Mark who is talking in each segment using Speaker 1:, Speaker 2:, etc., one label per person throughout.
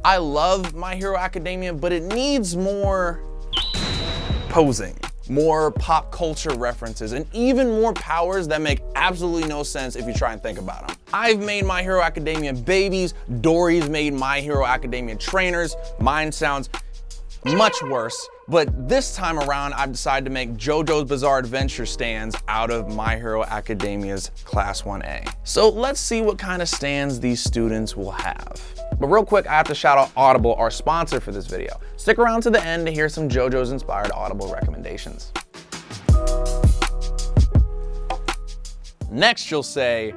Speaker 1: I love My Hero Academia, but it needs more posing, more pop culture references, and even more powers that make absolutely no sense if you try and think about them. I've made My Hero Academia babies, Dory's made My Hero Academia trainers. Mine sounds much worse, but this time around I've decided to make JoJo's Bizarre Adventure stands out of My Hero Academia's Class 1A. So let's see what kind of stands these students will have. But real quick, I have to shout out Audible, our sponsor for this video. Stick around to the end to hear some JoJo's inspired Audible recommendations. Next you'll say,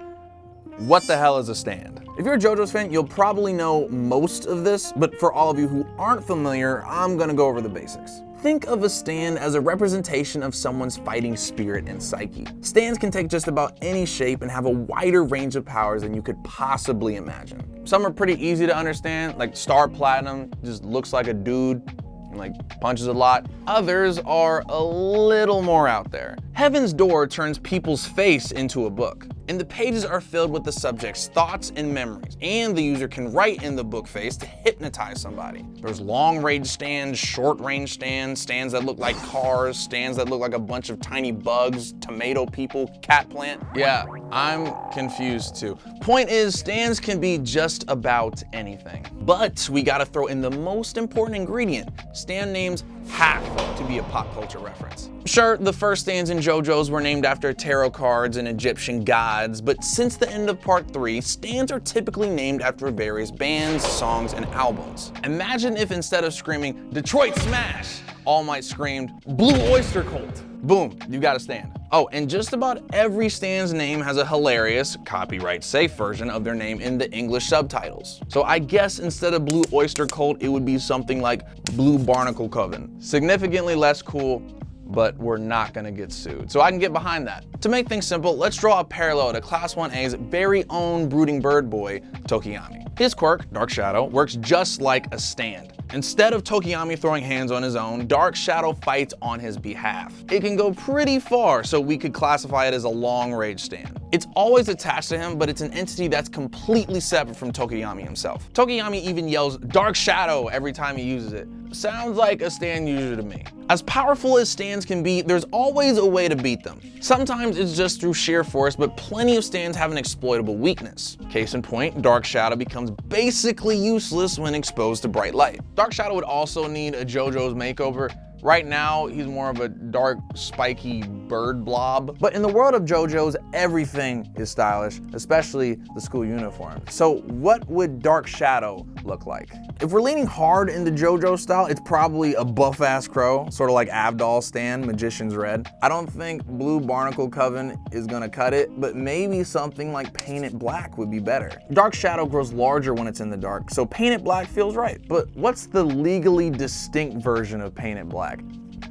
Speaker 1: what the hell is a stand? If you're a JoJo's fan, you'll probably know most of this, but for all of you who aren't familiar, I'm gonna go over the basics. Think of a stand as a representation of someone's fighting spirit and psyche. Stands can take just about any shape and have a wider range of powers than you could possibly imagine. Some are pretty easy to understand, like Star Platinum just looks like a dude and like punches a lot. Others are a little more out there. Heaven's Door turns people's face into a book, and the pages are filled with the subject's thoughts and memories, and the user can write in the book face to hypnotize somebody. There's long-range stands, short-range stands, stands that look like cars, stands that look like a bunch of tiny bugs, tomato people, cat plant. Yeah, I'm confused too. Point is, stands can be just about anything. But we gotta throw in the most important ingredient. Stand names have to be a pop culture reference. Sure, the first stands in JoJo's were named after tarot cards and Egyptian gods, but since the end of part 3, stands are typically named after various bands, songs, and albums. Imagine if instead of screaming, Detroit Smash, All Might screamed, Blue Oyster Cult. Boom, you got a stand. Oh, and just about every stand's name has a hilarious, copyright-safe version of their name in the English subtitles. So I guess instead of Blue Oyster Cult, it would be something like Blue Barnacle Coven. Significantly less cool, but we're not gonna get sued. So I can get behind that. To make things simple, let's draw a parallel to Class 1A's very own brooding bird boy, Tokiyami. His quirk, Dark Shadow, works just like a stand. Instead of Tokiyami throwing hands on his own, Dark Shadow fights on his behalf. It can go pretty far, so we could classify it as a long-range stand. It's always attached to him, but it's an entity that's completely separate from Tokiyami himself. Tokiyami even yells Dark Shadow every time he uses it. Sounds like a stand user to me. As powerful as stands can be, there's always a way to beat them. Sometimes it's just through sheer force, but plenty of stands have an exploitable weakness. Case in point, Dark Shadow becomes basically useless when exposed to bright light. Dark Shadow would also need a JoJo's makeover. Right now, he's more of a dark, spiky bird blob. But in the world of JoJo's, everything is stylish, especially the school uniform. So what would Dark Shadow look like? If we're leaning hard into JoJo style, it's probably a buff-ass crow, sort of like Abdal's stand, Magician's Red. I don't think Blue Barnacle Coven is gonna cut it, but maybe something like Painted Black would be better. Dark Shadow grows larger when it's in the dark, so Painted Black feels right. But what's the legally distinct version of Painted Black?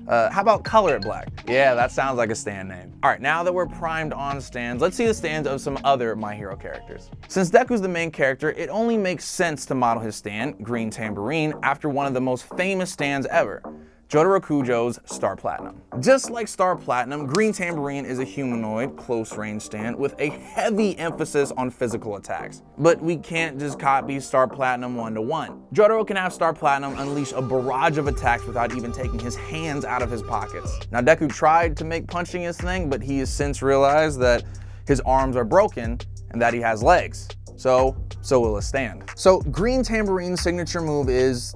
Speaker 1: How about Color It Black? Yeah, that sounds like a stand name. All right, now that we're primed on stands, let's see the stands of some other My Hero characters. Since Deku's the main character, it only makes sense to model his stand, Green Tambourine, after one of the most famous stands ever, Jotaro Kujo's Star Platinum. Just like Star Platinum, Green Tambourine is a humanoid, close-range stand with a heavy emphasis on physical attacks. But we can't just copy Star Platinum one-to-one. Jotaro can have Star Platinum unleash a barrage of attacks without even taking his hands out of his pockets. Now, Deku tried to make punching his thing, but he has since realized that his arms are broken and that he has legs. So will his stand. So Green Tambourine's signature move is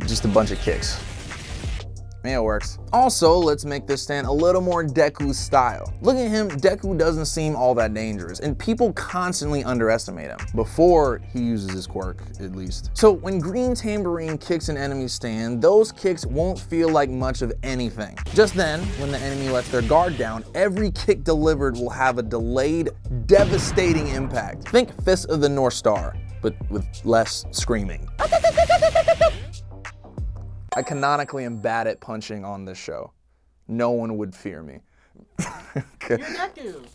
Speaker 1: just a bunch of kicks. Yeah, it works. Also, let's make this stand a little more Deku style. Look at him, Deku doesn't seem all that dangerous, and people constantly underestimate him, before he uses his quirk, at least. So when Green Tambourine kicks an enemy stand, those kicks won't feel like much of anything. Just then, when the enemy lets their guard down, every kick delivered will have a delayed, devastating impact. Think Fist of the North Star, but with less screaming. I canonically am bad at punching on this show. No one would fear me.
Speaker 2: You're Deku.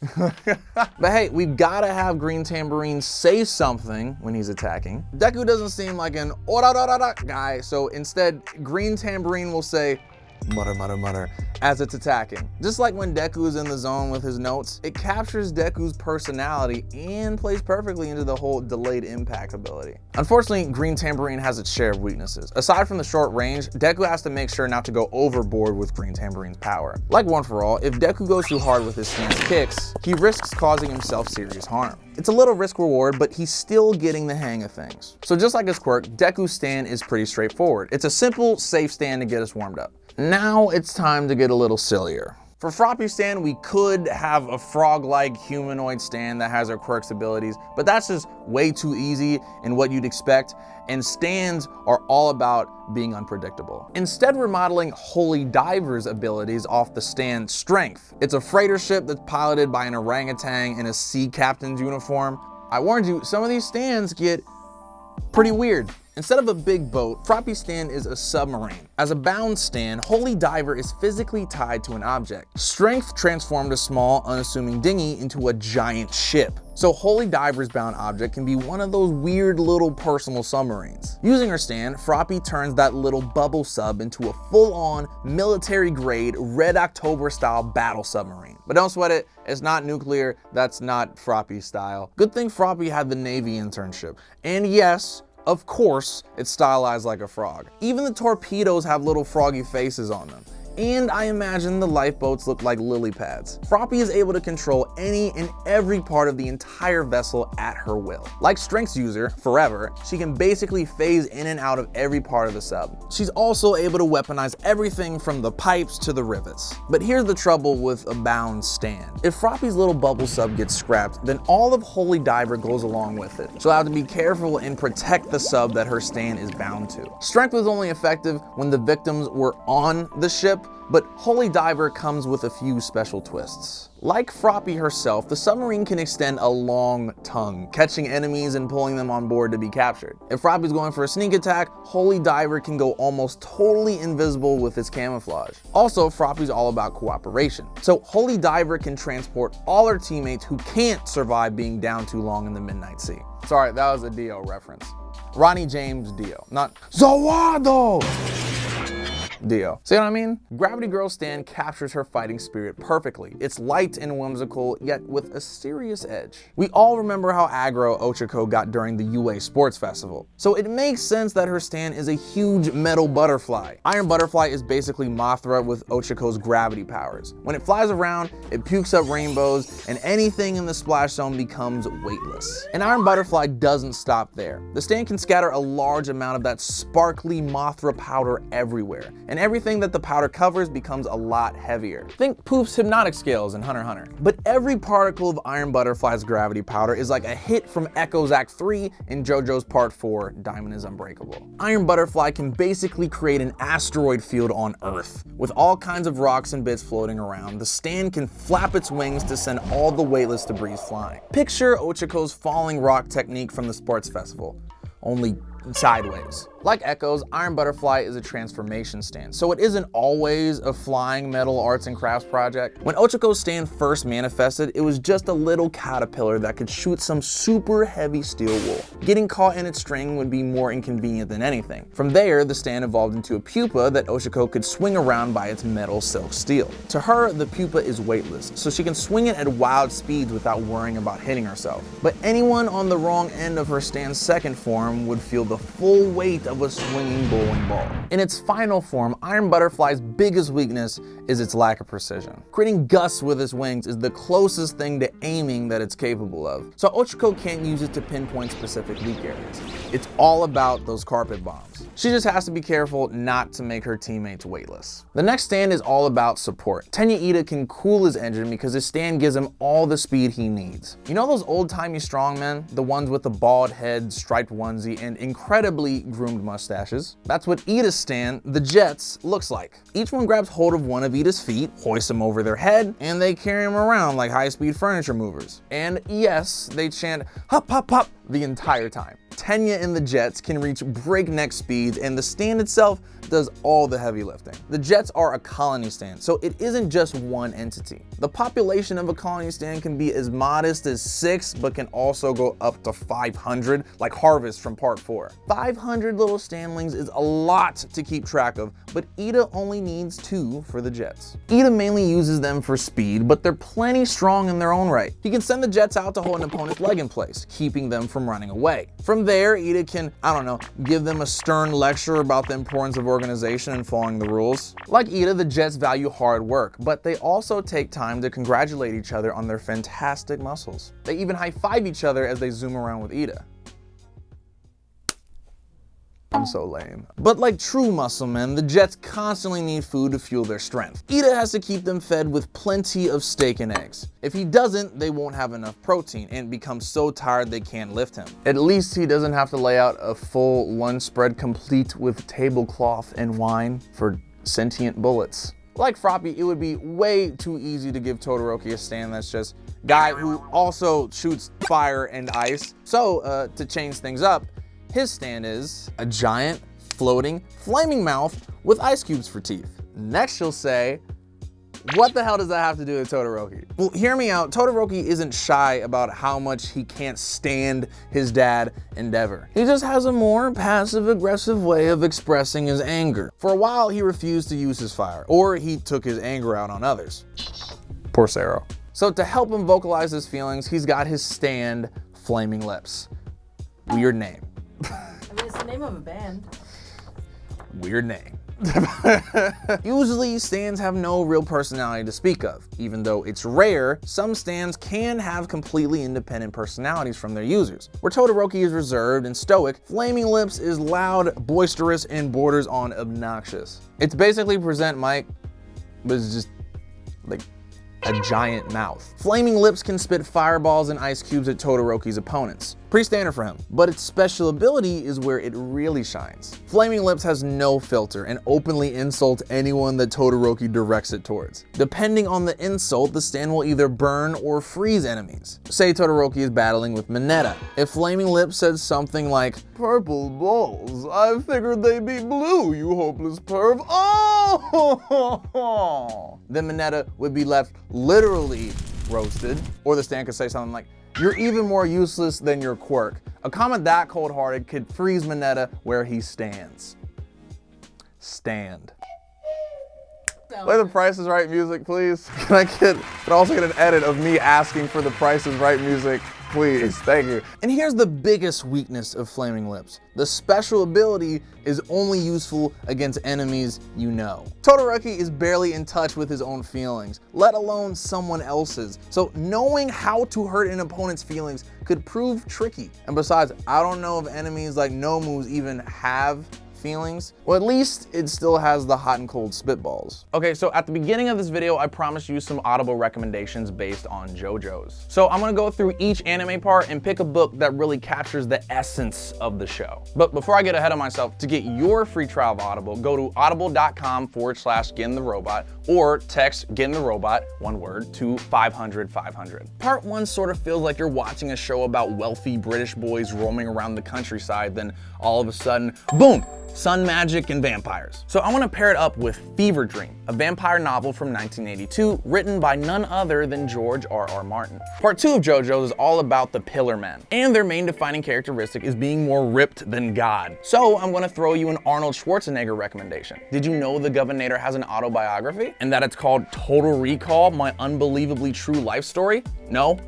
Speaker 1: But hey, we've gotta have Green Tambourine say something when he's attacking. Deku doesn't seem like an ora guy, so instead, Green Tambourine will say, mutter, mutter, mutter, as it's attacking. Just like when Deku is in the zone with his notes, it captures Deku's personality and plays perfectly into the whole delayed impact ability. Unfortunately, Green Tambourine has its share of weaknesses. Aside from the short range, Deku has to make sure not to go overboard with Green Tambourine's power. Like One For All, if Deku goes too hard with his stance kicks, he risks causing himself serious harm. It's a little risk reward, but he's still getting the hang of things. So just like his quirk, Deku's stand is pretty straightforward. It's a simple, safe stand to get us warmed up. Now it's time to get a little sillier. For Froppy's stand, we could have a frog-like humanoid stand that has our quirk's abilities, but that's just way too easy and what you'd expect, and stands are all about being unpredictable. Instead, we're modeling Holy Diver's abilities off the stand's strength. It's a freighter ship that's piloted by an orangutan in a sea captain's uniform. I warned you, some of these stands get pretty weird. Instead of a big boat, Froppy's stand is a submarine. As a bound stand, Holy Diver is physically tied to an object. Strength transformed a small, unassuming dinghy into a giant ship. So Holy Diver's bound object can be one of those weird little personal submarines. Using her stand, Froppy turns that little bubble sub into a full-on, military-grade, Red October-style battle submarine. But don't sweat it, it's not nuclear, that's not Froppy's style. Good thing Froppy had the Navy internship. And yes, of course, it's stylized like a frog. Even the torpedoes have little froggy faces on them. And I imagine the lifeboats look like lily pads. Froppy is able to control any and every part of the entire vessel at her will. Like Strength's user, Forever, she can basically phase in and out of every part of the sub. She's also able to weaponize everything from the pipes to the rivets. But here's the trouble with a bound stand. If Froppy's little bubble sub gets scrapped, then all of Holy Diver goes along with it. She'll have to be careful and protect the sub that her stand is bound to. Strength was only effective when the victims were on the ship, but Holy Diver comes with a few special twists. Like Froppy herself, the submarine can extend a long tongue, catching enemies and pulling them on board to be captured. If Froppy's going for a sneak attack, Holy Diver can go almost totally invisible with its camouflage. Also, Froppy's all about cooperation. So Holy Diver can transport all her teammates who can't survive being down too long in the Midnight Sea. Sorry, that was a Dio reference. Ronnie James Dio, not Zawado! Dio. See what I mean? Gravity Girl's stand captures her fighting spirit perfectly. It's light and whimsical, yet with a serious edge. We all remember how aggro Ochako got during the UA Sports Festival, so it makes sense that her stand is a huge metal butterfly. Iron Butterfly is basically Mothra with Ochako's gravity powers. When it flies around, it pukes up rainbows, and anything in the splash zone becomes weightless. And Iron Butterfly doesn't stop there. The stand can scatter a large amount of that sparkly Mothra powder everywhere, and everything that the powder covers becomes a lot heavier. Think Poof's hypnotic scales in Hunter x Hunter. But every particle of Iron Butterfly's gravity powder is like a hit from Echo's Act 3 in JoJo's Part 4, Diamond is Unbreakable. Iron Butterfly can basically create an asteroid field on Earth. With all kinds of rocks and bits floating around, the stand can flap its wings to send all the weightless debris flying. Picture Ochako's falling rock technique from the sports festival, only sideways. Like Echo's, Iron Butterfly is a transformation stand, so it isn't always a flying metal arts and crafts project. When Ochako's stand first manifested, it was just a little caterpillar that could shoot some super heavy steel wool. Getting caught in its string would be more inconvenient than anything. From there, the stand evolved into a pupa that Ochako could swing around by its metal silk steel. To her, the pupa is weightless, so she can swing it at wild speeds without worrying about hitting herself. But anyone on the wrong end of her stand's second form would feel the full weight of a swinging bowling ball. In its final form, Iron Butterfly's biggest weakness is its lack of precision. Creating gusts with its wings is the closest thing to aiming that it's capable of, so Ochako can't use it to pinpoint specific weak areas. It's all about those carpet bombs. She just has to be careful not to make her teammates weightless. The next stand is all about support. Tenya Ida can cool his engine because his stand gives him all the speed he needs. You know those old-timey strongmen? The ones with the bald head, striped onesie, and incredibly groomed mustaches? That's what Ida's stand, the Jets, looks like. Each one grabs hold of one of Ida's feet, hoists him over their head, and they carry him around like high-speed furniture movers. And yes, they chant "hop, hop, hop" the entire time. Tenya and the Jets can reach breakneck speeds, and the stand itself does all the heavy lifting. The Jets are a colony stand, so it isn't just one entity. The population of a colony stand can be as modest as 6, but can also go up to 500, like Harvest from Part 4. 500 little standlings is a lot to keep track of, but Iida only needs 2 for the Jets. Iida mainly uses them for speed, but they're plenty strong in their own right. He can send the Jets out to hold an opponent's leg in place, keeping them from running away. From there, Iida can, give them a stern lecture about the importance of organization and following the rules. Like Iida, the Jets value hard work, but they also take time to congratulate each other on their fantastic muscles. They even high-five each other as they zoom around with Iida. I'm so lame. But like true muscle men, the Jets constantly need food to fuel their strength. Iida has to keep them fed with plenty of steak and eggs. If he doesn't, they won't have enough protein and become so tired they can't lift him. At least he doesn't have to lay out a full lunch spread complete with tablecloth and wine for sentient bullets. Like Froppy, it would be way too easy to give Todoroki a stand that's just guy who also shoots fire and ice. So to change things up, his stand is a giant, floating, flaming mouth with ice cubes for teeth. Next you'll say, what the hell does that have to do with Todoroki? Well, hear me out. Todoroki isn't shy about how much he can't stand his dad, Endeavor. He just has a more passive-aggressive way of expressing his anger. For a while, he refused to use his fire, or he took his anger out on others. Poor Sero. So to help him vocalize his feelings, he's got his stand, Flaming Lips. Weird name.
Speaker 2: I mean, it's the name of a band.
Speaker 1: Weird name. Usually, stands have no real personality to speak of. Even though it's rare, some stands can have completely independent personalities from their users. Where Todoroki is reserved and stoic, Flaming Lips is loud, boisterous, and borders on obnoxious. It's basically Present Mike, but it's just like a giant mouth. Flaming Lips can spit fireballs and ice cubes at Todoroki's opponents. Pretty standard for him, but its special ability is where it really shines. Flaming Lips has no filter and openly insults anyone that Todoroki directs it towards. Depending on the insult, the stand will either burn or freeze enemies. Say Todoroki is battling with Mineta. If Flaming Lips says something like, "Purple balls, I figured they'd be blue, you hopeless perv. Oh!" Then Mineta would be left literally roasted. Or the stand could say something like, "You're even more useless than your quirk." A comment that cold-hearted could freeze Mineta where he stands. Stand. Play the Price is Right music, please. Can I also get an edit of me asking for the Price is Right music, please? Thank you. And here's the biggest weakness of Flaming Lips. The special ability is only useful against enemies you know. Todoroki is barely in touch with his own feelings, let alone someone else's. So knowing how to hurt an opponent's feelings could prove tricky. And besides, I don't know if enemies like Nomus even have feelings. Well, at least it still has the hot and cold spitballs. Okay, so at the beginning of this video, I promised you some Audible recommendations based on JoJo's. So I'm gonna go through each anime part and pick a book that really captures the essence of the show. But before I get ahead of myself, to get your free trial of Audible, go to audible.com/GenTheRobot or text GenTheRobot, one word, to 500-500. Part 1 sort of feels like you're watching a show about wealthy British boys roaming around the countryside, then all of a sudden, boom! Sun magic and vampires. So I want to pair it up with Fever Dream, a vampire novel from 1982 written by none other than George R.R. Martin. Part 2 of JoJo's is all about the Pillar Men, and their main defining characteristic is being more ripped than God. So I'm going to throw you an Arnold Schwarzenegger recommendation. Did you know the Governator has an autobiography? And that it's called Total Recall, My Unbelievably True Life Story? No?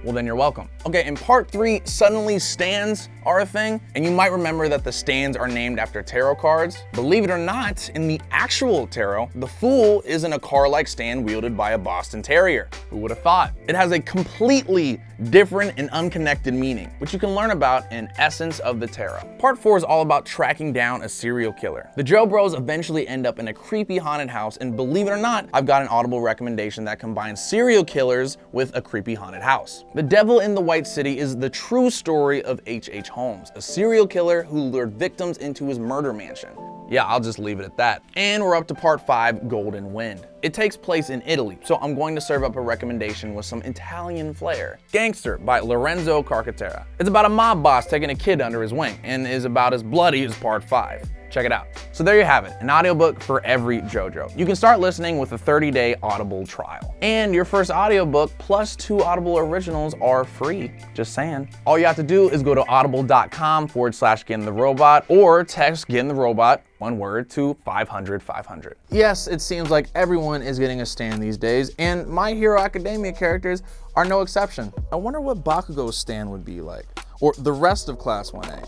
Speaker 1: Well, then you're welcome. Okay, in part 3, suddenly stands are a thing, and you might remember that the stands are named after tarot cards. Believe it or not, in the actual tarot, the Fool isn't a car-like stand wielded by a Boston Terrier. Who would have thought? It has a completely different and unconnected meaning, which you can learn about in Essence of the Tarot. Part 4 is all about tracking down a serial killer. The Joe Bros eventually end up in a creepy haunted house, and believe it or not, I've got an Audible recommendation that combines serial killers with a creepy haunted house. The Devil in the White City is the true story of H.H. Holmes, a serial killer who lured victims into his murder mansion. Yeah, I'll just leave it at that. And we're up to part 5, Golden Wind. It takes place in Italy, so I'm going to serve up a recommendation with some Italian flair. Gangster by Lorenzo Carcaterra. It's about a mob boss taking a kid under his wing and is about as bloody as part 5. Check it out. So there you have it, an audiobook for every JoJo. You can start listening with a 30-day Audible trial. And your first audiobook plus 2 Audible originals are free. Just saying. All you have to do is go to audible.com/GetInTheRobot or text Get in the Robot, one word, to 500-500. Yes, it seems like everyone is getting a stand these days, and My Hero Academia characters are no exception. I wonder what Bakugo's stand would be like, or the rest of Class 1A.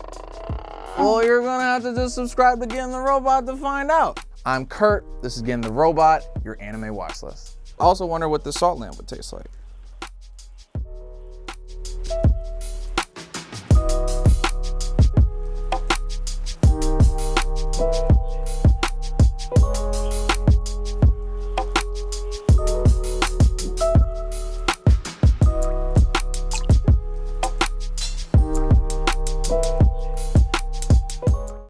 Speaker 1: Well, you're gonna have to just subscribe to Get in the Robot to find out. I'm Kurt, this is Get in the Robot, your anime watch list. I also wonder what the salt lamp would taste like.